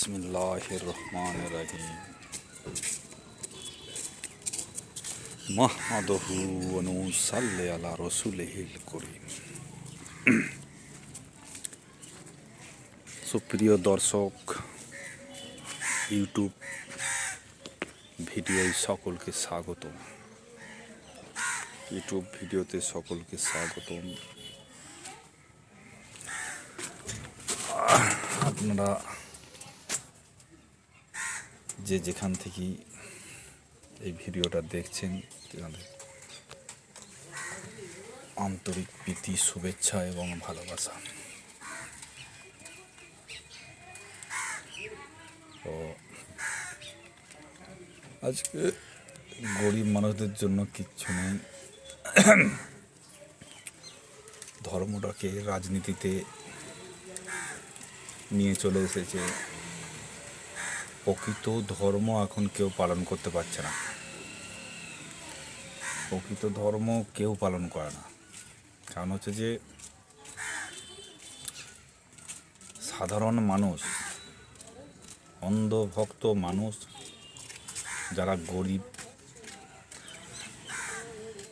বিসমিল্লাহির রহমানির রহিম নাহমাদুহু ওয়া নুসাল্লি আলা রাসূলিহিল কারীম। সুপ্রিয় দর্শক, ইউটিউব ভিডিওতে সকলকে স্বাগতম। আপনারা যে যেখান থেকে এই ভিডিওটা দেখছেন, তাদের আন্তরিক প্রীতি, শুভেচ্ছা এবং ভালোবাসা। তো আজকে গরিব মানুষদের জন্য কিচ্ছু নেই। ধর্মটাকে রাজনীতিতে নিয়ে চলে এসেছে। প্রকৃত ধর্ম এখন কেউ পালন করতে পারছে না। প্রকৃত ধর্ম কেউ পালন করে না। কারণ হচ্ছে যে সাধারণ মানুষ, অন্ধভক্ত মানুষ, যারা গরিব,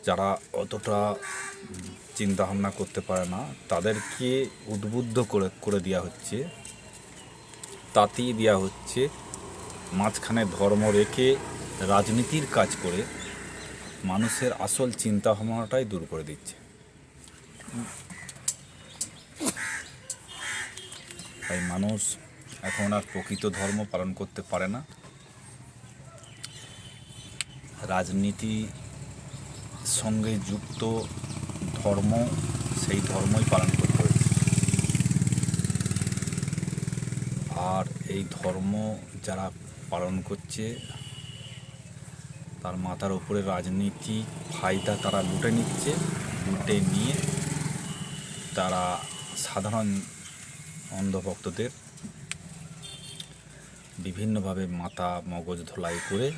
যারা অতটা চিন্তা ভাবনা করতে পারে না, তাদেরকে উদ্বুদ্ধ করে দেওয়া হচ্ছে, তাতিয়ে দেওয়া হচ্ছে, মাঝখানে ধর্ম রেখে রাজনীতির কাজ করে মানুষের আসল চিন্তা ভাবনাটাই দূর করে দিচ্ছে। তাই মানুষ এখন আর প্রকৃত ধর্ম পালন করতে পারে না, রাজনীতির সঙ্গে যুক্ত ধর্ম, সেই ধর্মই পালন করতে হচ্ছে। আর এই ধর্ম যারা পালন করছে, তার মাথার উপরে রাজনীতি ফায়দা তারা লুটে নিচ্ছে। লুটে নিয়ে তারা সাধারণ অন্ধভক্তদের বিভিন্নভাবে মাথা মগজ ধোলাই করে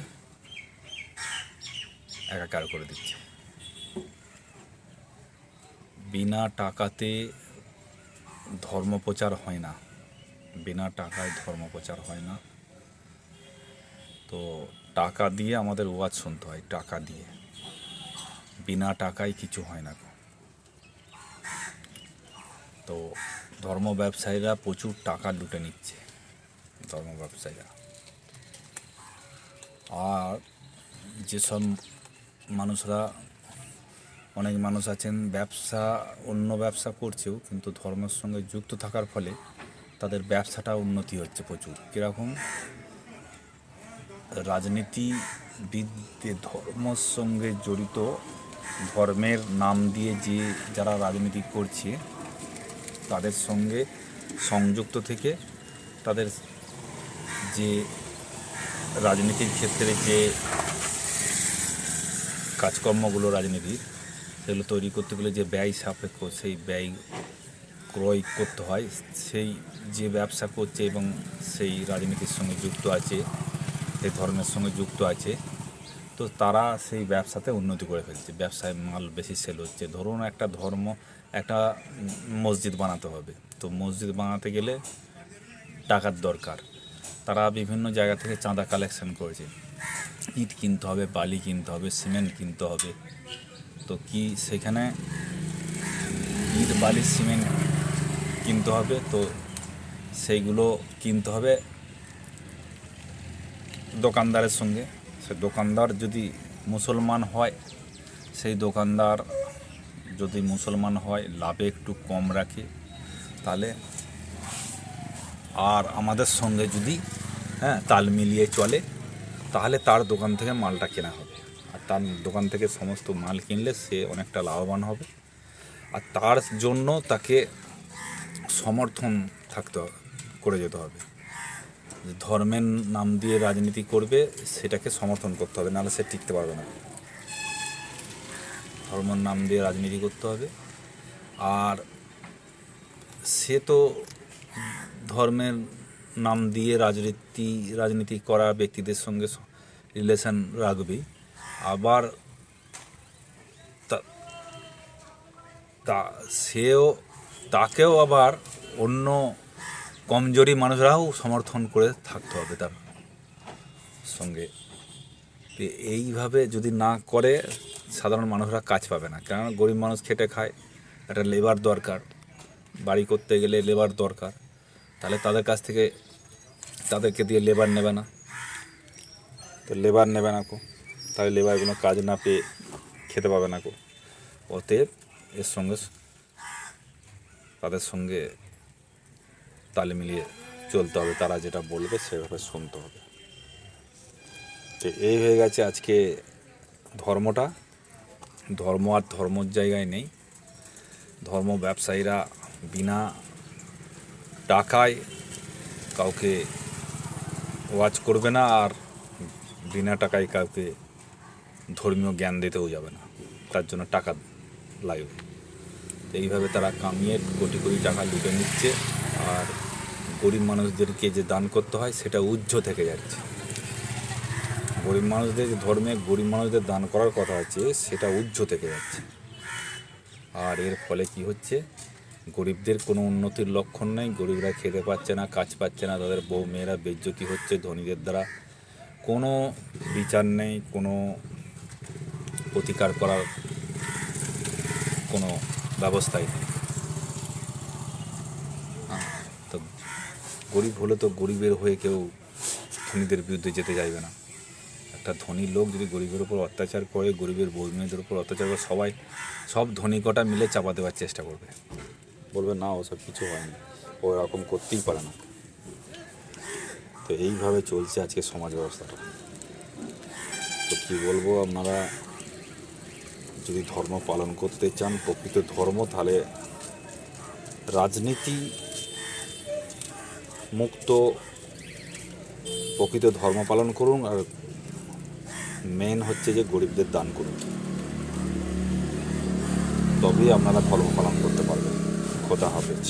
একাকার করে দিচ্ছে। বিনা টাকাতে ধর্ম প্রচার হয় না, বিনা টাকায় ধর্ম প্রচার হয় না। তো টাকা দিয়ে আমাদের ওয়াজ শুনতে হয়, টাকা দিয়ে। বিনা টাকায় কিছু হয় না। তো ধর্ম ব্যবসায়ীরা প্রচুর টাকা লুটে নিচ্ছে, ধর্ম ব্যবসায়ীরা। আর যেসব মানুষরা, অনেক মানুষ আছেন ব্যবসা, অন্য ব্যবসা করছেও, কিন্তু ধর্মের সঙ্গে যুক্ত থাকার ফলে তাদের ব্যবসাটা উন্নতি হচ্ছে প্রচুর। কীরকম? রাজনীতিবিদদের ধর্মের সঙ্গে জড়িত, ধর্মের নাম দিয়ে যারা রাজনীতি করছে, তাদের সঙ্গে সংযুক্ত থেকে তাদের যে রাজনীতির ক্ষেত্রে যে কাজকর্মগুলো রাজনীতির, সেগুলো তৈরি করতে গেলে যে ব্যয় সাপেক্ষ, সেই ব্যয় ক্রয় করতে হয়। সেই যে ব্যবসা করছে এবং সেই রাজনীতির সঙ্গে যুক্ত আছে, সেই ধর্মের সঙ্গে যুক্ত আছে, তো তারা সেই ব্যবসাতে উন্নতি করে ফেলছে। ব্যবসায় মাল বেশি সেল হচ্ছে। ধরুন একটা ধর্ম, একটা মসজিদ বানাতে হবে, তো মসজিদ বানাতে গেলে টাকার দরকার। তারা বিভিন্ন জায়গা থেকে চাঁদা কালেকশন করেছে। ইট কিনতে হবে, বালি কিনতে হবে, সিমেন্ট কিনতে হবে। তো কি সেখানে ইট, বালি, সিমেন্ট কিনতে হবে, তো সেইগুলো কিনতে হবে দোকানদারের সঙ্গে। সে দোকানদার যদি মুসলমান হয়, সেই দোকানদার যদি মুসলমান হয়, লাভে একটু কম রাখে, তাহলে আর আমাদের সঙ্গে যদি তাল মিলিয়ে চলে, তাহলে তার দোকান থেকে মালটা কেনা হবে। আর তার দোকান থেকে সমস্ত মাল কিনলে সে অনেকটা লাভবান হবে। আর তার জন্য তাকে সমর্থন করে যেতে হবে। ধর্মের নাম দিয়ে রাজনীতি করবে, সেটাকে সমর্থন করতে হবে, নাহলে সে টিকতে পারবে না। ধর্মের নাম দিয়ে রাজনীতি করতে হবে। আর সে তো ধর্মের নাম দিয়ে রাজনীতি করা ব্যক্তিদের সঙ্গে রিলেশন রাখবেই। আবার তাকেও আবার অন্য কমজোরি মানুষরাও সমর্থন করে থাকতে হবে তার সঙ্গে। তো এইভাবে যদি না করে সাধারণ মানুষরা কাজ পাবে না, কেননা গরিব মানুষ খেটে খায়, একটা লেবার দরকার, বাড়ি করতে গেলে লেবার দরকার, তাহলে তাদের কাছ থেকে তাদেরকে দিয়ে লেবার নেবে না, তো লেবার নেবে না কো, তাহলে লেবারগুলো কাজ না পেয়ে খেতে পাবে না কো। অতএব এর সঙ্গে তাদের সঙ্গে তালে মিলিয়ে চলতে হবে, তারা যেটা বলবে সেভাবে শুনতে হবে। তো এই হয়ে গেছে আজকে ধর্মটা। ধর্ম আর ধর্মর জায়গায় নেই। ধর্ম ব্যবসায়ীরা বিনা টাকায় কাউকে ওয়াচ করবে না, আর বিনা টাকায় কাউকে ধর্মীয় জ্ঞান দিতেও যাবে না, তার জন্য টাকা লাগবে। এইভাবে তারা কামিয়ে কোটি কোটি টাকা লুটে নিচ্ছে, আর গরিব মানুষদেরকে যে দান করতে হয় সেটা উজ্জ্ব থেকে যাচ্ছে। গরিব মানুষদের যে ধর্মে গরিব মানুষদের দান করার কথা আছে সেটা উজ্জ্ব থেকে যাচ্ছে। আর এর ফলে কি হচ্ছে, গরিবদের কোনো উন্নতির লক্ষণ নেই, গরিবরা খেতে পাচ্ছে না, কাজ পাচ্ছে না, তাদের বউ মেয়েরা বেজ্জতি হচ্ছে, ধনীদের দ্বারা কোনো বিচার নেই, কোনো প্রতিকার করার কোনো ব্যবস্থাই নেই। তো গরিব হলে তো গরিবের হয়ে কেউ ধনীদের বিরুদ্ধে যেতে চাইবে না। একটা ধনী লোক যদি গরিবের উপর অত্যাচার করে, গরিবের বউ মেয়েদের উপর অত্যাচার করে, সব ধনী কটা মিলে চাপা দেওয়ার চেষ্টা করবে, বলবে না ওসব কিছু হয়নি, ও এরকম করতেই পারে না। তো এইভাবে চলছে আজকে সমাজ ব্যবস্থাটা। তো কী বলবো, আপনারা যদি ধর্ম পালন করতে চান প্রকৃত ধর্ম, তাহলে রাজনীতি মুক্ত প্রকৃত ধর্ম পালন করুন, আর মেন হচ্ছে যে গরিবদের দান করুন, তবেই আপনারা ধর্ম পালন করতে পারবেন। খোদা হাফেজ।